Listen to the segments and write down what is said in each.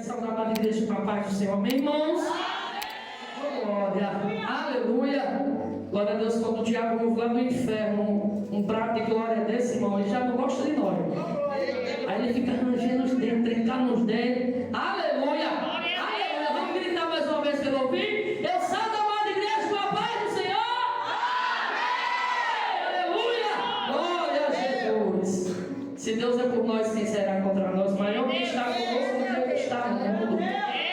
Saudar a igreja com a paz do Senhor, amém, irmãos? Glória, aleluia. Glória a Deus. Quando o diabo ouve lá do inferno um prato de glória desse, irmão, ele já não gosta de nós. Aí ele fica rangendo os dentes, trincando os dentes. Aleluia, aleluia. Vamos gritar mais uma vez pelo ouvir. Eu saio da amada igreja com a paz do Senhor. Aleluia, glória a Jesus. Se Deus é por nós, quem será contra nós? Maior que está conosco do que está no mundo.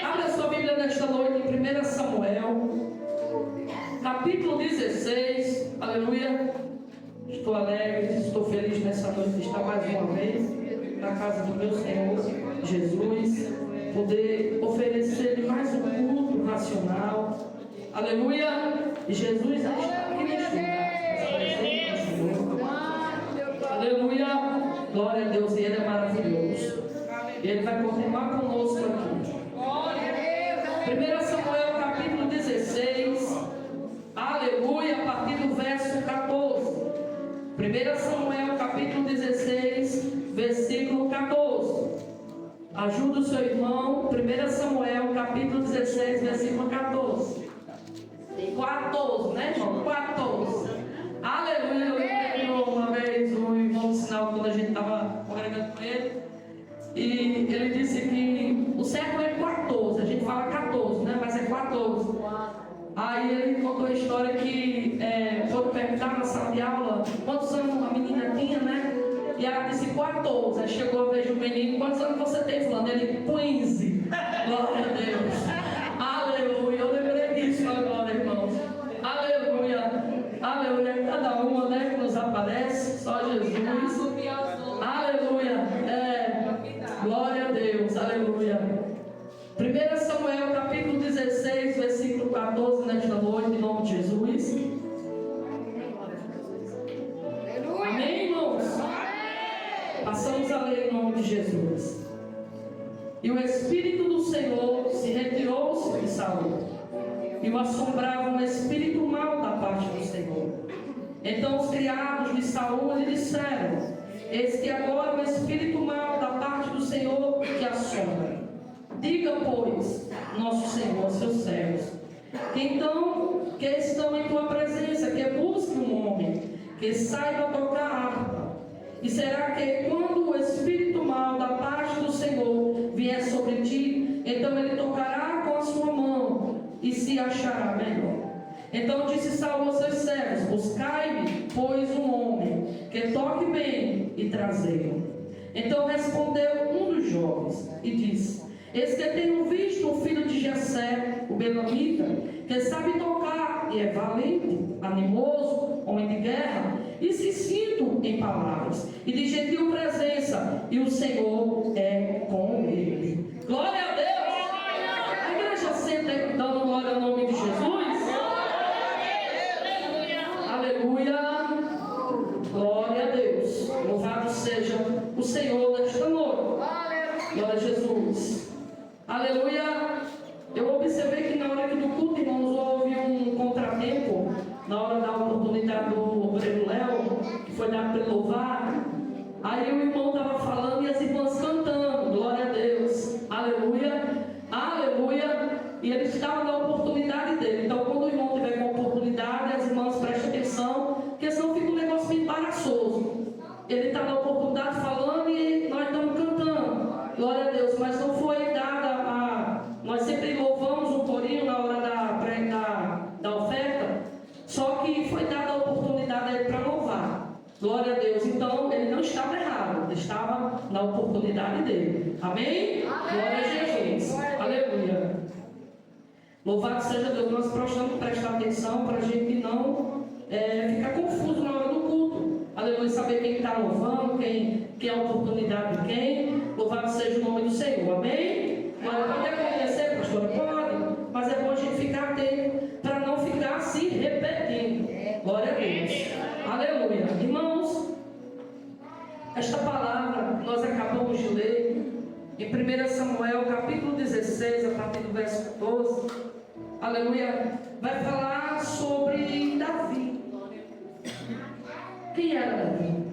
Abre a sua Bíblia nesta noite em 1 Samuel, capítulo 16. Aleluia. Estou alegre, estou feliz nessa noite de estar mais uma vez na casa do meu Senhor Jesus, poder oferecer mais um culto racional. Aleluia. E Jesus já está aqui neste lugar. Aleluia. Glória a Deus. E Ele é maravilhoso. Ele vai continuar conosco aqui. 1 Samuel capítulo 16. Aleluia. A partir do verso 14. 1 Samuel capítulo 16, versículo 14. Ajuda o seu irmão. 1 Samuel capítulo 16, versículo 14. 14, né, irmão? 14. Aleluia. Eu lembro uma vez o irmão do sinal, quando a gente estava congregando com ele, e ele disse que o certo é 14. A gente fala 14, né? Mas é 14. Aí ele contou a história que foram perguntar na sala de aula quantos anos a menina tinha, né? E ela disse 14. Aí chegou a vez do menino: quantos anos você tem, fulano? Ele: 15. Glória a Deus. Aleluia. Eu lembrei disso agora, irmãos. Aleluia. Aleluia. Cada uma, né, que nos aparece, só Jesus. Aleluia. Glória a Deus. Aleluia. 1 Samuel capítulo 16, versículo 14, nesta noite, em nome de Jesus. Amém, irmãos? Passamos a ler em nome de Jesus. E o Espírito do Senhor se retirou-se de Saul, e o assombrava um espírito mau da parte do Senhor. Então os criados de Saul lhe disseram: eis que agora o espírito mau da parte do Senhor te assombra. Diga, pois, nosso Senhor, seus servos, que estão em tua presença, que busque um homem que saiba tocar harpa. E será que quando o espírito mau da parte do Senhor vier sobre ti, então ele tocará com a sua mão e se achará melhor. Então disse Saul aos seus servos: buscai-me, pois, um homem que toque bem, e trazei-o. Então respondeu um dos jovens e disse: eis que tenho visto o filho de Jessé, o Belamita, que sabe tocar e é valente, animoso, homem de guerra, e se sinto em palavras, e de gentil presença, e o Senhor é com ele. Glória a Deus! A igreja sempre dando glória ao nome de Jesus. Aleluia! Glória a Deus! Louvado seja o Senhor nesta noite. Glória a Jesus! Aleluia! Eu observei que na hora que do culto, irmãos, houve um contratempo, na hora da oportunidade do obreiro Léo, que foi dado para ele louvar. Aí o irmão estava falando e as irmãs cantando, glória a Deus, aleluia, aleluia. E ele estava na oportunidade dele. Então, quando o irmão tiver com oportunidade, as irmãs prestem atenção, porque senão fica um negócio meio embaraçoso. Ele está na oportunidade falando e nós estamos cantando, glória a Deus, mas não foi dada a. Nós sempre louvamos um corinho na hora da oferta, só que foi dada a oportunidade a ele para louvar, glória a Deus. Então ele não estava errado, ele estava na oportunidade dele, amém? Glória a Jesus, aleluia. Louvado seja Deus. Nós precisamos prestar atenção para a gente não ficar confuso na hora do culto, aleluia, saber quem está louvando, quem é a oportunidade de quem. Louvado seja o nome do Senhor, amém? Pode acontecer, pastor? Pode, mas é bom a gente ficar atento para não ficar se repetindo. Glória a Deus, aleluia. Irmãos, esta palavra que nós acabamos de ler em 1 Samuel capítulo 16, a partir do verso 14, aleluia, vai falar sobre Davi. Quem era Davi?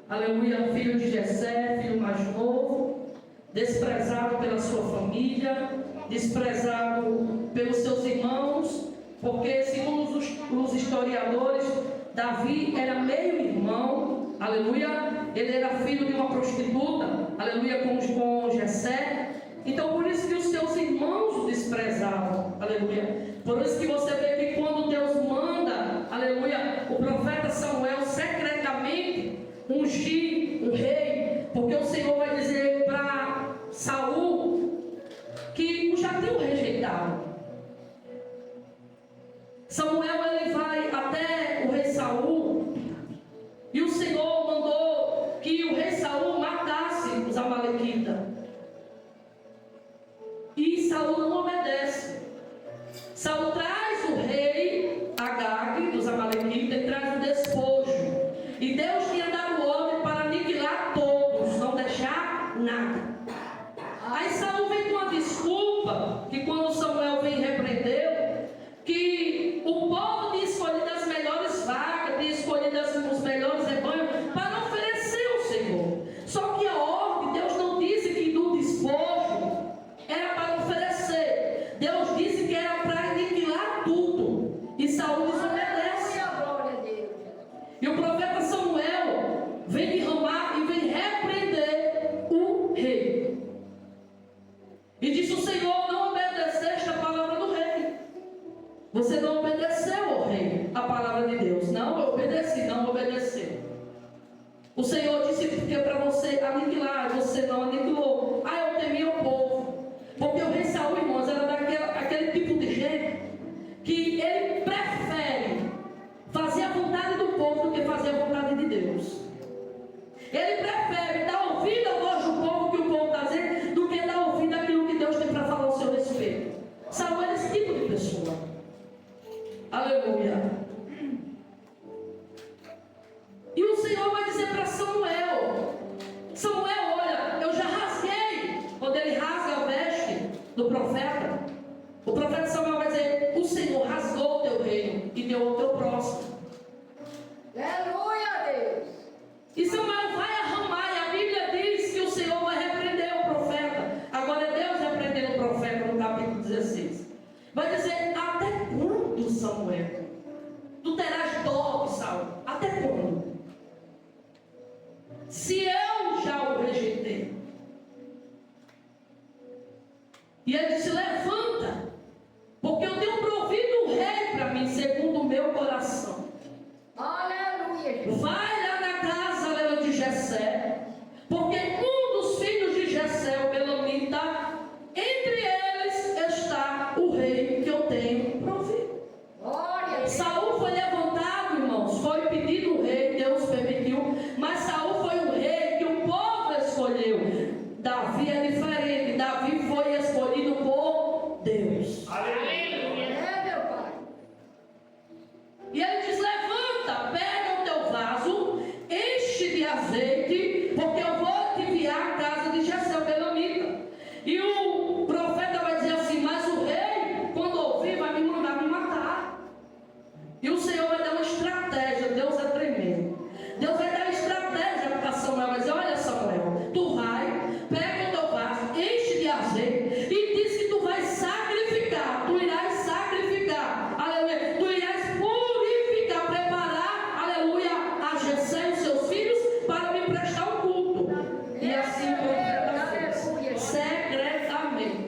Aleluia, filho de Jessé, filho mais novo. desprezado pela sua família, desprezado pelos seus irmãos, porque, segundo os historiadores, Davi era meio irmão, aleluia, ele era filho de uma prostituta, aleluia, com Jessé. Então, por isso que os seus irmãos o desprezavam, aleluia. Por isso que você vê que quando Deus manda, aleluia, o profeta Samuel secretamente ungir um rei, porque o Senhor vai dizer para Saul que já tinham rejeitado. Samuel, ele vai até o rei Saul, e o Senhor mandou que o rei Saul matasse os amalequitas. E Saul não obedece. Saul traz o rei Agag dos amalequitas e traz o despojo. E Deus tinha dado ordem para aniquilar todos, não deixar nada. Aí Saul vem com uma desculpa, que quando Samuel vem repreendeu, que o povo tinha escolhido as melhores vacas, tinha escolhido os melhores rebanhos para oferecer ao Senhor. Só que a ordem, Deus não disse que do despojo era para oferecer. Deus disse que era para aniquilar tudo. E Saul desobedece. E o profeta Samuel vem de Ramá e vem repreender o rei. E disse o Senhor: não obedeceste a palavra do rei. Você não obedeceu ao rei, a palavra de Deus. Não, eu obedeci, não obedeceu. O Senhor disse que é para você aniquilar, você não aniquilou. Ah, eu temia o povo. Porque o rei Saul, irmãos, era aquele tipo de gente que ele prefere fazer a vontade do povo do que fazer a vontade de Deus. Ele prefere dar ouvido à voz do povo que o povo está dizendo do que dar ouvido àquilo que Deus tem para falar ao seu respeito. Saul era esse tipo de pessoa. Aleluia. E o Senhor vai dizer para Samuel: Samuel, olha, eu já rasguei. Quando ele rasga a veste do profeta, o profeta Samuel vai dizer: o Senhor rasgou o teu reino e deu ao teu próximo. Aleluia, Deus. E Samuel vai a Ramá, e a Bíblia diz que o Senhor vai repreender o profeta. Agora é Deus repreendendo o profeta no capítulo 16. Vai dizer: até quando, Samuel? Tu terás dó de Saul. Até quando? Se eu já o rejeitei. E ele disse: levanta, porque eu tenho provido um rei para mim, segundo o meu coração. Aleluia, Jesus. Vai lá na casa, aleluia, de Jessé, porque um dos filhos de Jessé, o Belamita, entre eles está o rei que eu tenho provido. Glória a Deus. Saul foi levantado, irmãos, foi pedido o rei, Deus permitiu, mas Saul foi o rei que o povo escolheu. Davi é diferente, Davi foi escolhido por Deus. É, meu Pai. E ele diz: levanta, pega o teu vaso, enche de azeite, porque eu vou te enviar à casa de Jessé, o Belamita. E o profeta vai dizer assim: mas o rei, quando ouvir, vai me mandar me matar. E o Senhor vai dar uma estratégia. Deus é tremendo. Deus vai dar estratégia para Samuel. Vai dizer: olha, Samuel, tu vai, pega o teu vaso, enche de azeite e diz que tu vais sacrificar. Tu irás sacrificar, aleluia. Tu irás purificar, preparar, aleluia, a Jessé e os seus filhos para me prestar um culto. E assim o profeta fez, secretamente.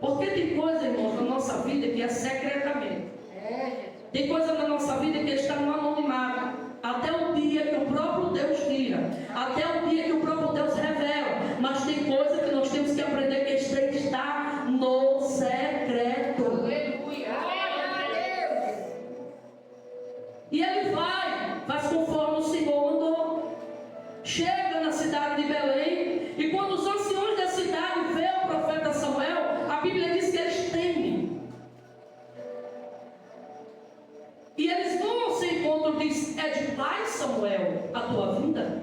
Porque tem coisa, irmãos, na nossa vida que é secretamente. Tem coisa na nossa vida que está no anonimato, até o dia que o próprio Deus tira, até o dia que o próprio Deus revela. Mas tem coisa que nós temos que aprender que está no secreto. Glória a Deus. E ele faz conforme o Senhor mandou. Chega na cidade de Belém, e quando os anciões da cidade vê o profeta Samuel, a Bíblia diz que eles temem. E eles vão ao seu encontro e diz: é de paz, Samuel, a tua vinda?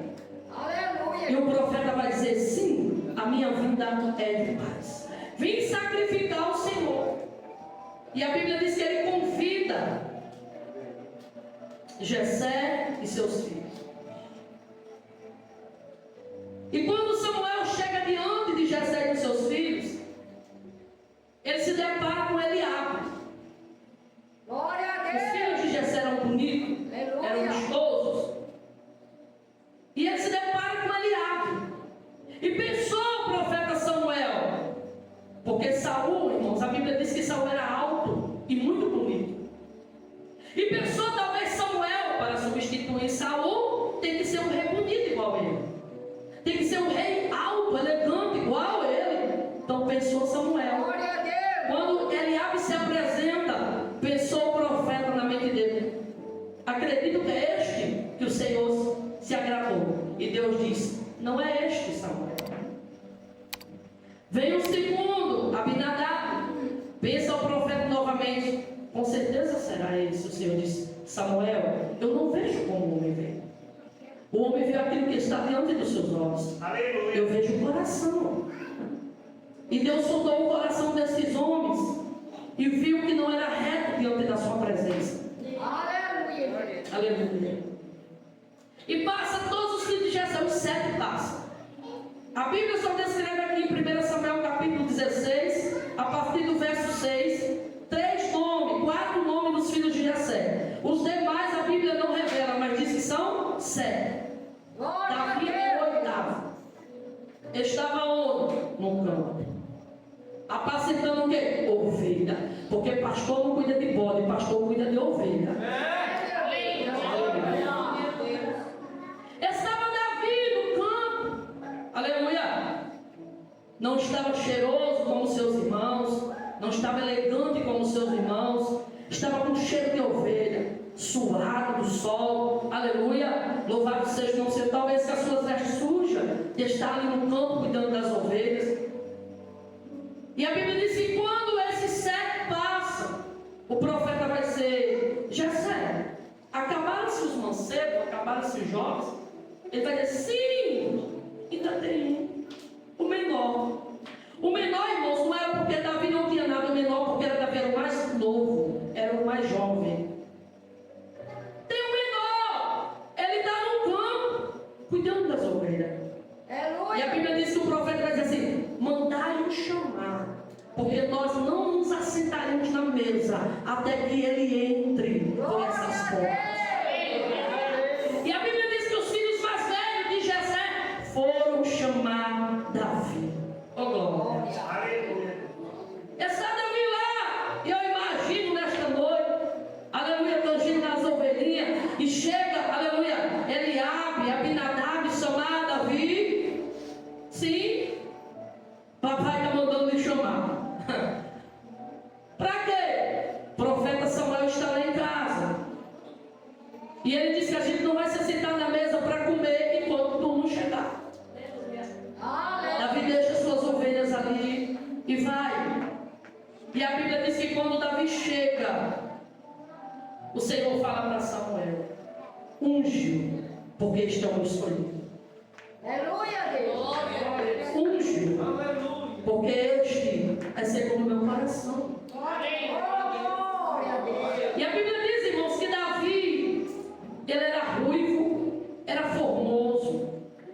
Aleluia. E o profeta vai dizer: sim, a minha vinda é de paz. Vim sacrificar ao Senhor. E a Bíblia diz que ele convida Jessé e seus filhos. E quando Porque Saul, irmãos, a Bíblia diz que Saul era alto e muito bonito. E pensou talvez Samuel, para substituir Saul, tem que ser um rei bonito igual a ele. Tem que ser um rei alto, elegante, igual a ele. Então pensou Samuel. Glória a Deus. Quando Eliabe se apresenta, pensou o profeta na mente dele: acredito que é este que o Senhor se agradou. E Deus disse: não é este, Samuel. Vem o segundo, Abinadab. Pensa o profeta novamente: com certeza será esse. O Senhor disse: Samuel, eu não vejo como o homem vê. O homem vê aquilo que está diante dos seus olhos. Aleluia. Eu vejo o coração. E Deus sondou o coração desses homens e viu que não era reto diante da sua presença. Aleluia. Aleluia. E passa todos os filhos de Jessé, os 7 passam. A Bíblia só descreve aqui em 1 Samuel capítulo 16, a partir do verso 6, 3 nomes, 4 nomes dos filhos de Jessé. Os demais a Bíblia não revela, mas diz que são 7. Glória a Davi é o Deus. 8º. Estava onde? No campo. Apacentando o quê? Ovelha. Porque pastor não cuida de bode, pastor cuida de ovelha. Estava Davi no campo. Aleluia. Não estava cheiroso como seus irmãos. Não estava elegante como seus irmãos. Estava com cheiro de ovelha, suado do sol. Aleluia. Louvado seja o nome do Senhor. Talvez com as suas vestes sujas, de estar ali no campo cuidando das ovelhas. E a Bíblia diz que quando esses 7 passam, o profeta vai dizer: Jessé, acabaram-se os mancebos, acabaram-se os jovens? Ele vai dizer: sim, ainda tem um, o menor. O menor, irmãos, não era porque Davi não tinha nada, o menor porque Davi era o mais novo, era o mais jovem. Tem um menor, ele está no campo, cuidando das ovelhas. E a Bíblia diz que o profeta vai dizer assim: mandai-o chamar, porque nós não nos assentaremos na mesa até que ele entre por essas portas. E a Bíblia diz que os filhos mais velhos de Jessé foram chamar Davi. Oh glória! Aleluia. Está Davi lá, e eu imagino nesta noite, aleluia, tangendo nas ovelhinhas, e chega, aleluia, Eliabe, Abinadab, chamar Davi. Sim, papai está mandando lhe chamar. Para quê? O profeta Samuel está lá em casa. E ele disse que a gente não vai se sentar na mesa para comer enquanto tu não chegar. Davi deixa suas ovelhas ali e vai. E a Bíblia diz que quando Davi chega, o Senhor fala para Samuel: unge-o, porque este é o escolhido. Unge-o, porque este é segundo o meu coração. E a Bíblia diz, irmãos, que Davi, ele era ruivo, era formoso,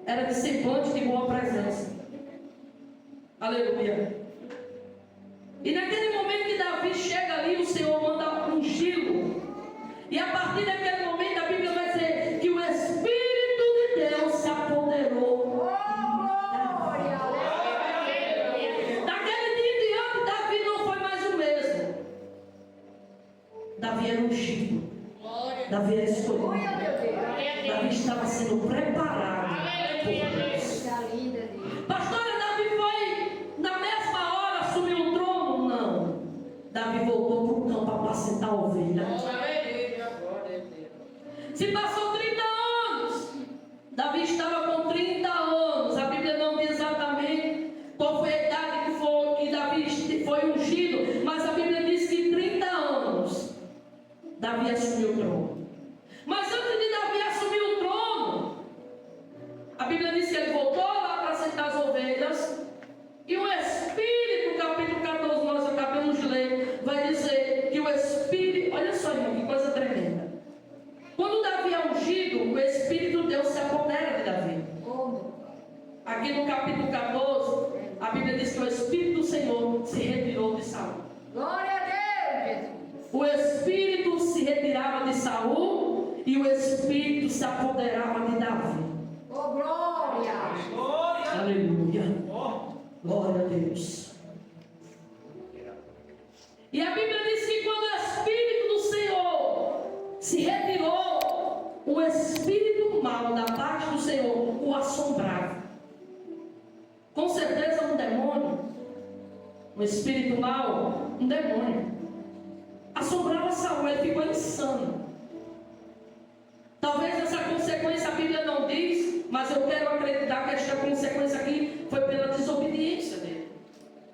era de semblante de boa presença. Aleluia. E naquele momento que Davi chega ali, o Senhor manda ungí-lo. E a partir daquele momento a Bíblia vai dizer que o Espírito de Deus se apoderou. Daquele dia em diante, Davi não foi mais o mesmo. Davi era ungido. Davi era escolhido. Davi estava sendo preparado por Deus. Pastora, Davi foi na mesma hora assumir o trono? Não. Davi voltou para o campo para apacentar a ovelha. Se passou 30 anos, Davi estava com 30 anos. A Bíblia não diz exatamente qual foi a idade que Davi foi ungido, mas a Bíblia diz que 30 anos Davi assumiu o trono. Mas antes de Davi assumir o trono, a Bíblia diz que ele voltou lá para sentar as ovelhas, e o Espírito, capítulo 14, nós acabamos de ler, vai dizer que o Espírito, olha só, irmão, que coisa tremenda. Quando Davi é ungido, o Espírito de Deus se apodera de Davi. Aqui no capítulo 14, a Bíblia diz que o Espírito do Senhor se retirou de Saul. Glória a Deus. O Espírito se retirava de Saul e o Espírito se apoderava de Davi. Oh, glória. Aleluia. Glória a Deus. E a Bíblia diz que quando o Espírito do Senhor se retirou, o espírito mau da parte do Senhor o assombrava. Com certeza um demônio, um espírito mau, um demônio, assombrava Saul, ele ficou insano. Talvez essa consequência a Bíblia não diz, mas eu quero acreditar que esta consequência aqui foi pela desobediência dele.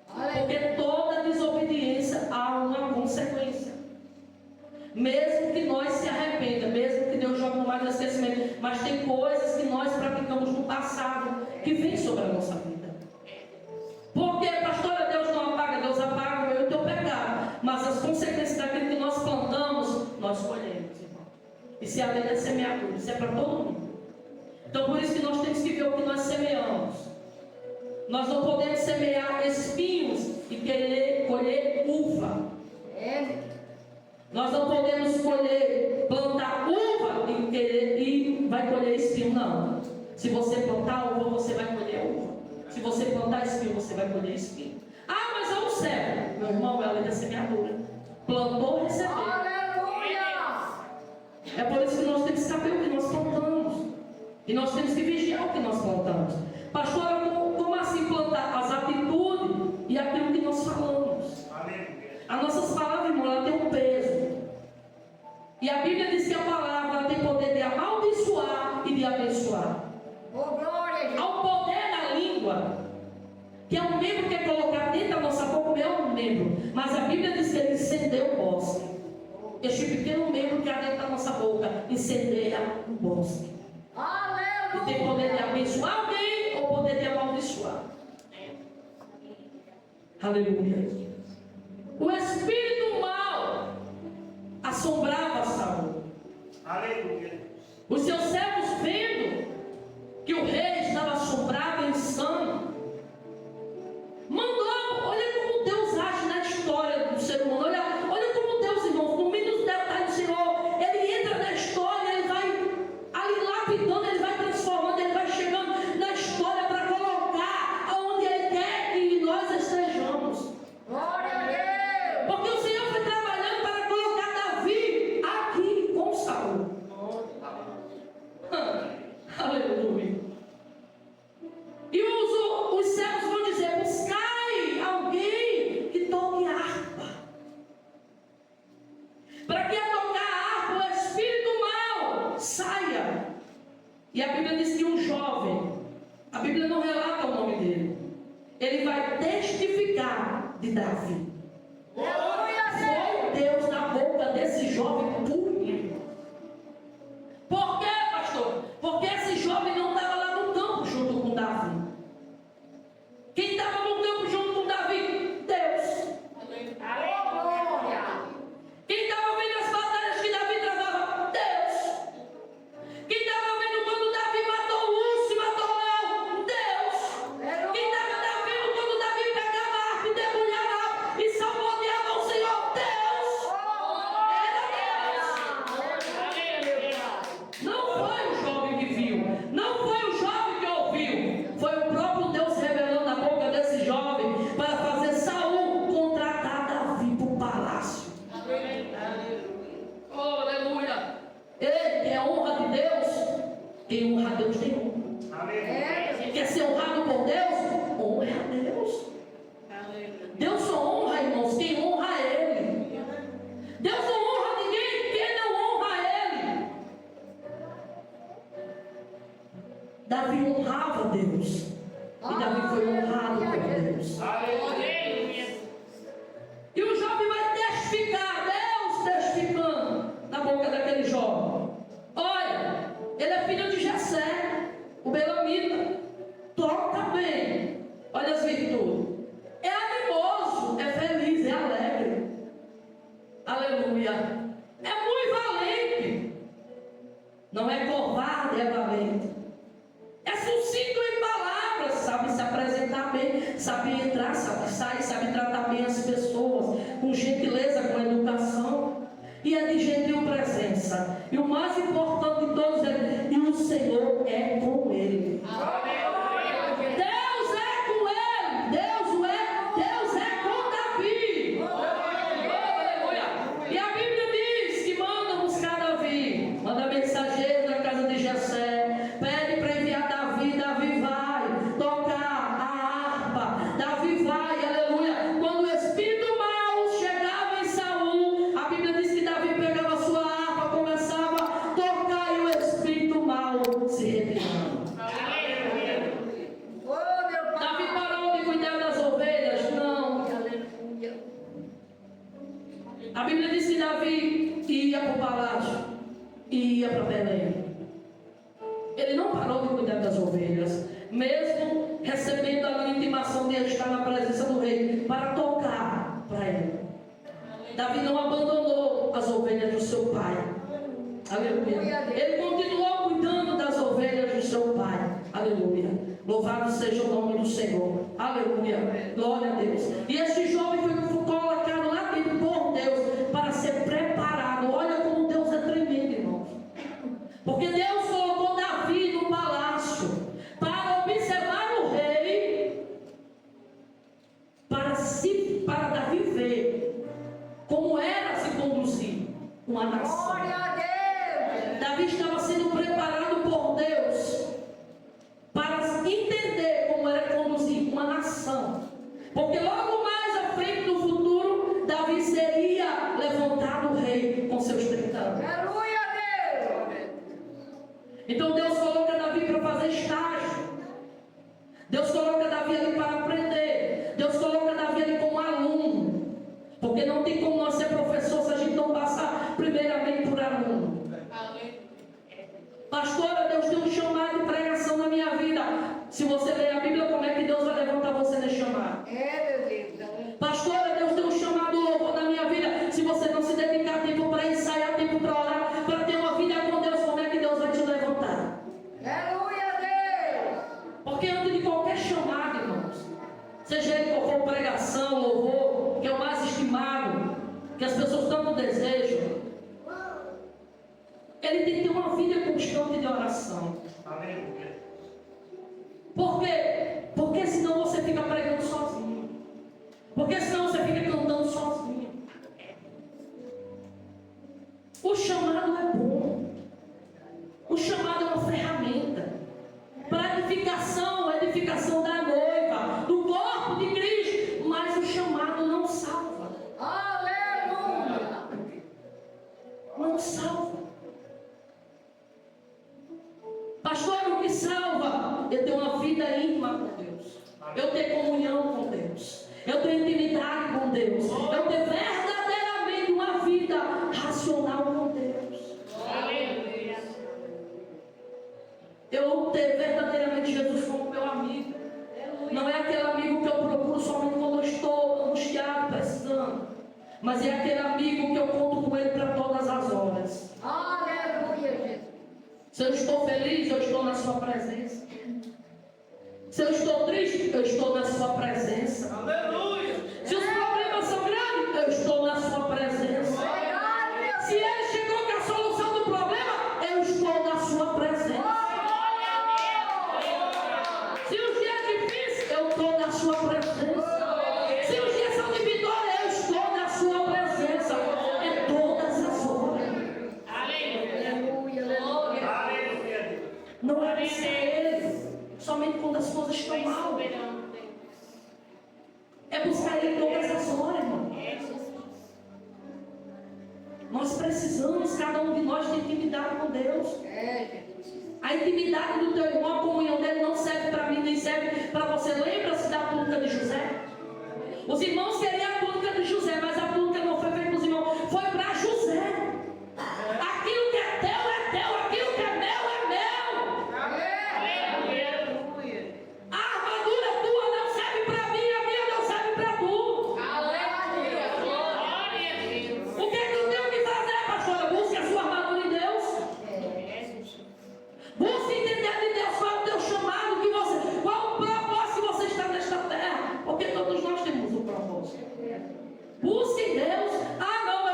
Porque toda desobediência há uma consequência. Mesmo que nós se arrependa, mesmo que Deus jogue no mar do esquecimento, mas tem coisas que nós praticamos no passado que vêm sobre a nossa vida. Porque, pastora, Deus não apaga, Deus apaga o meu e o teu pecado. Mas as consequências daquilo que nós plantamos, nós colhemos, irmão. Isso é a lei da semeadura, isso é para todo mundo. Então por isso que nós temos que ver o que nós semeamos. Nós não podemos semear espinhos e querer colher uva. Nós não podemos plantar uva e vai colher espinho, não. Se você plantar uva, você vai colher uva. Se você plantar espinho, você vai colher espinho. Ah, mas é o céu. Meu irmão, é a lei da semeadura. Plantou, recebeu. Aleluia! É por isso que nós temos que saber o que nós plantamos. E nós temos que vigiar o que nós plantamos. Pastora, como assim plantar? As atitudes e aquilo que nós falamos. As nossas palavras, irmão, ela tem um peso. E a Bíblia diz que a palavra ela tem poder de amaldiçoar e de abençoar. Oh, glória! Há um poder na língua, que é um membro que é colocado dentro da nossa boca, é um membro. Mas a Bíblia diz que ele incendeia o bosque. Este pequeno membro que há dentro da nossa boca incendeia o bosque. Aleluia! E tem poder de abençoar alguém ou poder de amaldiçoar. Aleluia. O espírito mau assombrava Saul. Aleluia. Os seus servos, vendo que o rei estava assombrado, insano, mandou. Olha como Deus age na história do ser humano. Olha como Deus, irmão, no meio dos detalhes do Senhor, ele entra na história, ele vai ali lapidando, ele vai transformando, ele vai chegando na história para colocar aonde ele quer que nós estejamos. Glória a Deus! Porque o Senhor foi trabalhando para colocar Davi aqui com Saul. Aleluia. E os servos vão dizer: buscai alguém que toque harpa. Para que a tocar a harpa o espírito mau saia. E a Bíblia diz que um jovem, a Bíblia não relata o nome dele, ele vai testificar de Davi. Glória a Deus! Foi Deus na boca desse jovem punir. Por quê, pastor? Porque esse jovem não estava lá no campo junto com Davi. Quem estava no campo junto com Davi? Deus. Oh, glória! Quem estava vendo as batalhas que Davi travava? Deus. Quem estava vendo quando Davi matou o urso e matou o leão? Deus. Quem estava vendo quando Davi pegava a harpa e debulhava a harpa e salmodiava o Senhor? Deus. Não foi o jovem que viu, não foi o jovem que ouviu, foi o próprio Deus revelando a boca desse jovem para fazer Saul contratar Davi para o palácio. Oh, aleluia! Ele quer a honra de Deus, quem honra a Deus tem honra. Quer ser honrado por Deus? Honra a Deus. Deus só honra, irmãos, quem honra a Ele. Deus não honra ninguém, quem não honra a Ele. Davi honrava Deus. E Davi foi honrado por Deus. E o jovem vai testificar, Deus testificando na boca daquele jovem. Olha, ele é filho de Jessé, o belamita. Toca bem. Olha as virtudes. É animoso, é feliz, é alegre. Aleluia. É muito valente. Não é covarde, é valente. É sucinto em palavras, sabe se apresentar bem, sabe entrar, sabe sair, sabe tratar bem as pessoas, com gentileza, com educação, e é de gentil presença. E o mais importante de todos é: e o Senhor é com ele. Deus é com ele, Deus é com Davi. A Bíblia diz que Davi ia para o palácio, ia para Belém. Ele não parou de cuidar das ovelhas, mesmo recebendo a intimação de estar na presença do rei, para tocar para ele. Davi não abandonou as ovelhas do seu pai. Aleluia. Ele continuou cuidando das ovelhas do seu pai. Aleluia. Louvado seja o nome do Senhor. Aleluia. Glória a Deus. E esse jovem foi colocado lá dentro por Deus para ser preparado. Olha como Deus é tremendo, irmãos. Porque Deus colocou Davi no palácio para observar o rei, para Davi ver como era se conduzir uma nação. Glória a Deus. Davi estava sendo preparado por Deus para entender como era conduzir uma nação. Porque logo mais à frente no futuro, Davi seria levantado rei com seus 30 anos. Aleluia a Deus. Então Deus coloca Davi para fazer estágio. Deus coloca Davi ali para aprender. Deus coloca Davi ali como aluno. Porque não tem como nós ser professor se a gente não passar primeiramente por aluno. Pastora, Deus tem um chamado de pregação na minha vida. Se você ler a Bíblia, como é que Deus vai levantar você nesse chamado? É, meu Deus. Pastora, Deus tem um chamado louvor na minha vida. Se você não se dedicar tempo para ensaiar, tempo para orar, para ter uma vida com Deus, como é que Deus vai te levantar? Aleluia a Deus. Porque antes de qualquer chamado, irmãos, seja ele qual for pregação, louvor, que é o mais estimado, que as pessoas tanto desejam, ele tem que ter uma vida constante de oração. Por quê? Porque senão você fica pregando sozinho. Porque senão você fica cantando sozinho. O chamado é bom. O chamado é uma ferramenta para edificação da noiva, do corpo de Cristo. Mas o chamado não salva. Aleluia. Não salva. Pastor, o que salva? Eu tenho uma vida íntima com Deus. Eu tenho comunhão com Deus. Eu tenho intimidade com Deus. Eu tenho verdadeiramente uma vida racional com Deus. Aleluia. Eu ter verdadeiramente Jesus como meu amigo. Não é aquele amigo que eu procuro somente quando eu estou angustiado, precisando. Mas é aquele amigo que eu conto com ele para todas as horas. Aleluia, Jesus. Se eu estou feliz, eu estou na sua presença. Se eu estou triste, eu estou na sua presença. Aleluia! Se os problemas são grandes, eu estou na sua presença. Se ele chegou com a solução do problema, eu estou na sua presença. Se os dias difíceis, eu estou na sua presença. Se os dias são de vitória, eu estou na sua presença. É todas as horas. Não é isso ele, somente quando as coisas estão mal. É buscar ele todas as horas, irmão. Nós precisamos, cada um de nós, ter intimidade com Deus. A intimidade do teu irmão, a comunhão dele não serve para mim, nem serve para você. Lembra-se da túnica de José? Os irmãos queriam a túnica de José, mas a túnica não foi feita para os irmãos, foi para José. Aquilo que é teu, aquilo que é meu, é meu. A armadura tua não serve para mim, a minha não serve para tu. O que é que eu tenho que fazer, pastora? Busque a sua armadura em Deus. Busque entender de Deus qual é o teu chamado, qual o propósito que você está nesta terra. Porque todos nós temos um propósito. Busque em Deus. Ah, não,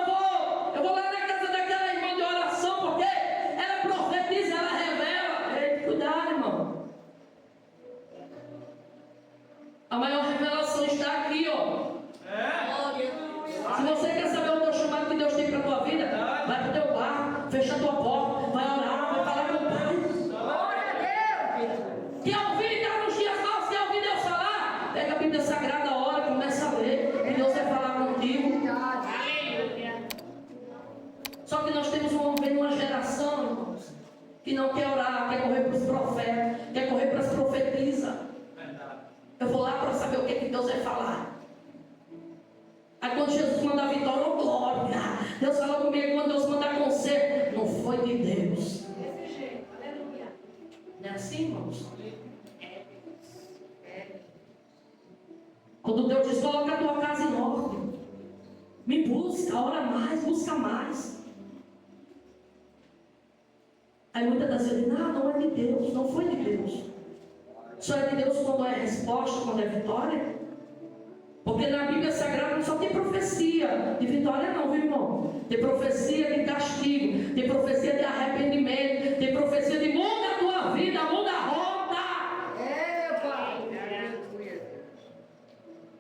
eu vou lá na casa daquela irmã de oração, porque ela profetiza, ela revela. Ei, cuidado, irmão. A maior revelação está aqui, ó. Se você quer saber o teu chamado que Deus tem para a tua vida, vai para o teu quarto, fecha a tua porta, vai orar, vai falar com o Pai. Quer ouvir, está nos dias maus, quer ouvir Deus falar? Pega a Bíblia Sagrada, ora, começa a ler, e Deus vai falar contigo. Só que nós temos uma geração, irmãos, que não quer orar, quer correr para os profetas, quer correr para as profetisas. Eu vou lá para saber o que Deus vai falar. Aí quando Jesus manda a vitória, oh glória! Deus falou comigo, quando Deus manda conselho, não foi de Deus. Desse jeito. Aleluia. Não é assim, irmãos? Quando Deus diz, coloca a tua casa em ordem, me busca, ora mais, busca mais. Aí muitas das vezes, não é de Deus, não foi de Deus. Só é de Deus quando é resposta, quando é vitória. Porque na Bíblia Sagrada não só tem profecia de vitória não, viu irmão? Tem profecia de castigo, tem profecia de arrependimento, tem profecia de muda a tua vida, muda a rota. É, Pai. Aleluia.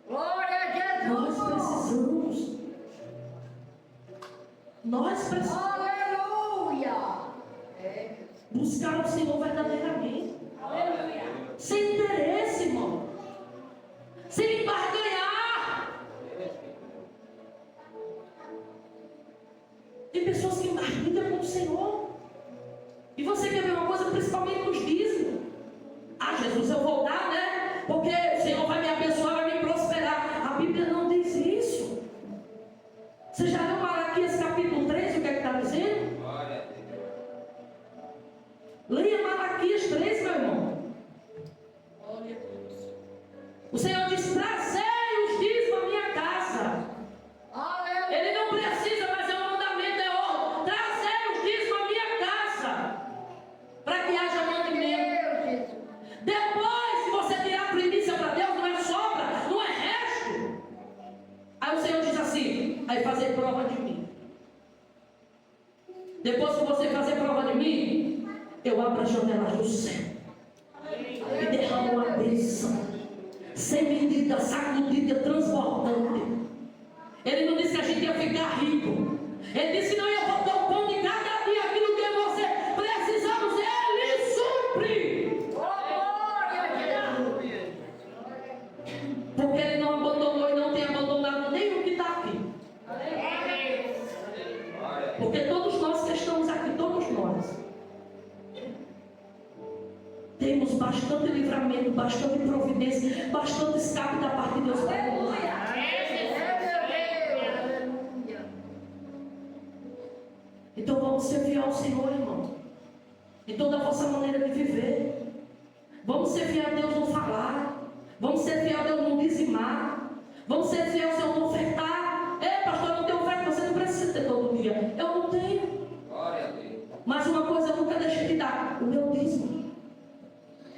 Glória a Jesus. Nós precisamos Aleluia. É. buscar o Senhor verdadeiramente. Aleluia. Sem interesse, irmão. Sem barganhar. Tem pessoas que barganham com o Senhor. E você quer ver uma coisa, principalmente nos dízimos. Ah, Jesus, eu vou dar, né? Porque o Senhor vai me abençoar, vai me prosperar. A Bíblia não diz isso. Você já leu Malaquias capítulo 3, o que é que está dizendo? Leia Malaquias 3, meu irmão. O Senhor diz, trazei os dízimos à minha casa. Aleluia. Ele não precisa, mas é um mandamento, é ordem. Trazei os dízimos à minha casa, para que haja mantimento. Deus, Jesus. Depois que você tirar a primícia para Deus, não é sobra, não é resto. Aí o Senhor diz assim, aí fazer prova de mim. Depois que você fazer prova de mim, eu abro as janelas do céu e derramo uma bênção sem medida, sacudida, transbordante. Ele não disse que a gente ia ficar rico. Ele disse que não ia botar o pão de cada dia, aquilo que você precisamos, Ele supre. Glória a Jesus. Porque Ele não abandonou e não tem abandonado nem o que está aqui. Porque todos nós que estamos aqui, todos nós, temos bastante livramento, bastante providência, bastante escape da parte de Deus para nós. Aleluia. Aleluia. Então vamos ser fiel ao Senhor, irmão, em toda a vossa maneira de viver. Vamos ser fiel a Deus no falar. Vamos ser fiel a Deus no dizimar. Vamos ser fiel ao Senhor no ofertar. Ei, pastor, eu não tenho oferta, você não precisa ter todo dia. Eu não tenho. Mas uma coisa eu nunca deixei de dar: o meu dízimo.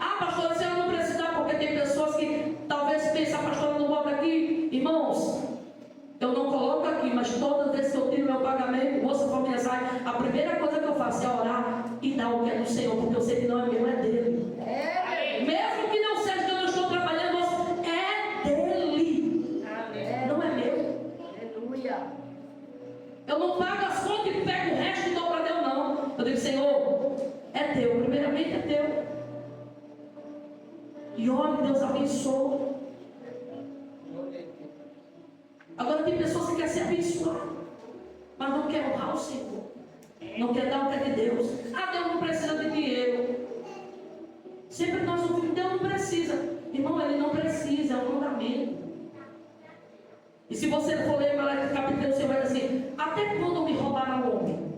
Ah, pastor, você não precisa dar, porque tem pessoas que talvez pensam, a pastora não bota aqui. Irmãos, eu não coloco aqui, mas toda vez que eu tiro meu pagamento, Bolsa Família sai, a primeira coisa que eu faço é orar e dar o que é do Senhor, porque eu sei que não é meu, é dele. Mesmo que não seja que eu não estou trabalhando, é dele. Não é meu. Aleluia. Eu não pago as contas e pego o resto e dou para Deus, não. Eu digo, Senhor, é teu, primeiramente é teu. E olha, Deus abençoa. Agora tem pessoas que querem ser abençoadas, mas não quer honrar o Senhor. Não quer dar o que é de Deus. Ah, Deus não precisa de dinheiro. Sempre nós ouvimos, Deus não precisa. Irmão, Ele não precisa, é um mandamento. E se você for ler Malaquias capítulo 3, você vai dizer assim: até quando me roubaram o homem?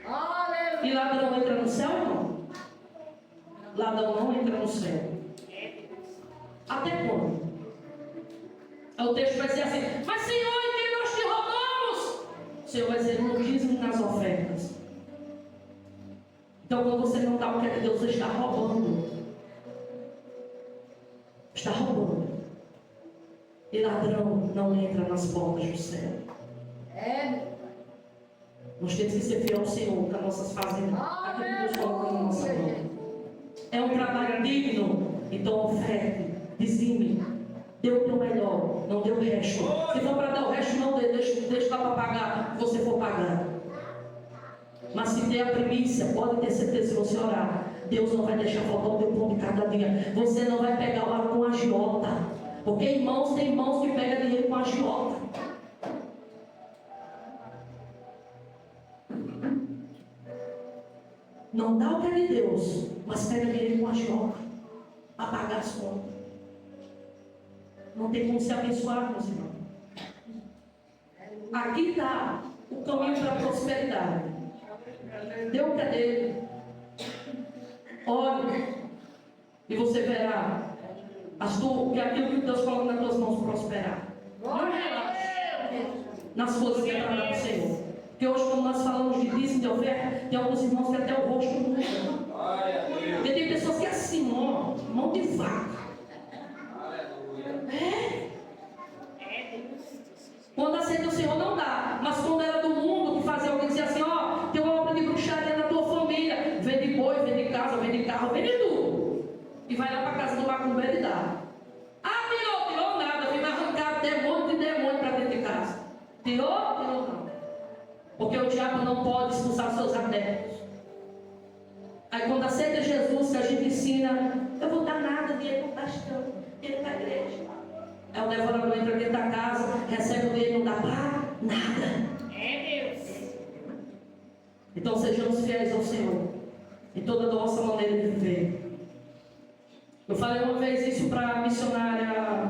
Aleluia. E ladrão entra no céu, irmão? Ladrão não entra no céu. Até quando? Aí o texto vai dizer assim: mas Senhor, em quem nós te roubamos? O Senhor vai dizer: no dízimo e nas ofertas. Então quando você não dá o que é de Deus, você está roubando. Está roubando. E ladrão não entra nas portas do céu. Nós temos que ser fiel ao Senhor para nossas fazendas, aquilo que Deus colocou na nossa mão. É um trabalho digno, então oferte, dizime, dê o teu melhor, não dê o resto. Se for para dar o resto, não dê, deixa lá para pagar, se você for pagar. Mas se der a primícia, pode ter certeza, se você orar, Deus não vai deixar faltar o teu pão de cada dia. Você não vai pegar o ar com agiota, porque irmãos, tem irmãos que pegam dinheiro com agiota. Não dá o que é de Deus, mas pega dinheiro com agiota para pagar as contas. Não tem como se abençoar, meus irmãos. Aqui está o caminho para a prosperidade. Dê o pé dele. Ore. E você verá que aquilo que Deus coloca nas tuas mãos prosperar. Não relaxe nas coisas que está do Senhor. Porque hoje, quando nós falamos de dízimo, de oferta, tem alguns irmãos que até o rosto não muda. Porque tem pessoas que é assim, ó, mão de vaca. Quando aceita o Senhor não dá. Mas quando era do mundo, que fazia alguém dizer assim, ó, tem uma obra de bruxaria na tua família. Vende boi, vende casa, vende carro, vende tudo. E vai lá para casa do macumbeiro e dá. Ah, tirou nada. Vem arrancar demônio de demônio para dentro de casa. Tirou não. Porque o diabo não pode expulsar seus adeptos. Aí quando aceita Jesus, que a gente ensina, eu vou dar nada, dinheiro para o pastor, dinheiro para a igreja. Aí o devorador entra dentro da casa, recebe o dinheiro, não dá para nada. Deus. Então sejamos fiéis ao Senhor em toda a nossa maneira de viver. Eu falei uma vez isso para a missionária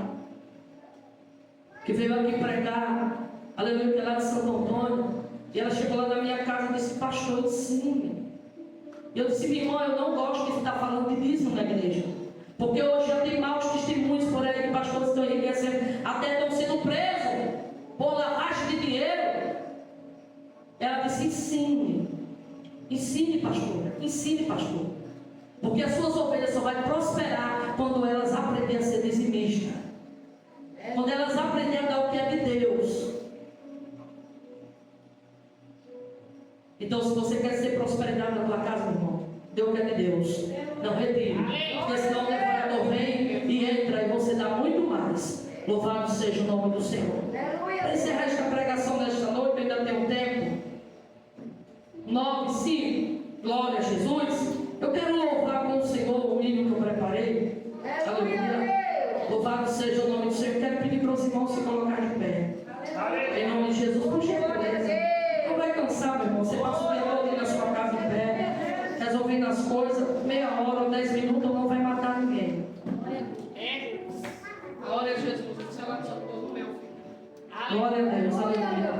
que veio aqui pregar, aleluia, que é lá de Santo Antônio. E ela chegou lá na minha casa e disse, pastor, eu disse sim. E eu disse, minha irmã, eu não gosto de estar falando de dízimo na igreja. Porque hoje já tem maus testemunhos por aí que pastores estão enriquecendo, até estão sendo presos por lavagem de dinheiro. Ela disse, ensine pastor, ensine pastor. Porque as suas ovelhas só vão prosperar quando elas aprenderem a ser dizimistas. Quando elas aprenderem a dar o que é de Deus. Então, se você quer ter prosperidade na tua casa, meu irmão, dê o que é de Deus. Não retire. Porque senão o devorador vem e entra e você dá muito mais. Louvado seja o nome do Senhor. Para encerrar esta pregação nesta noite, ainda tem um tempo. 9, 5. Glória a Jesus. Eu quero louvar com o Senhor o hino que eu preparei. Aleluia. Louvado seja o nome do Senhor. Eu quero pedir para os irmãos se colocar de pé. Em nome de Jesus, por gentileza. Não vai cansar, meu irmão. Você passa o dia todo na sua casa em pé, resolvendo as coisas, meia hora ou 10 minutos, não vai matar ninguém. Glória a Jesus. Glória a Deus. Aleluia.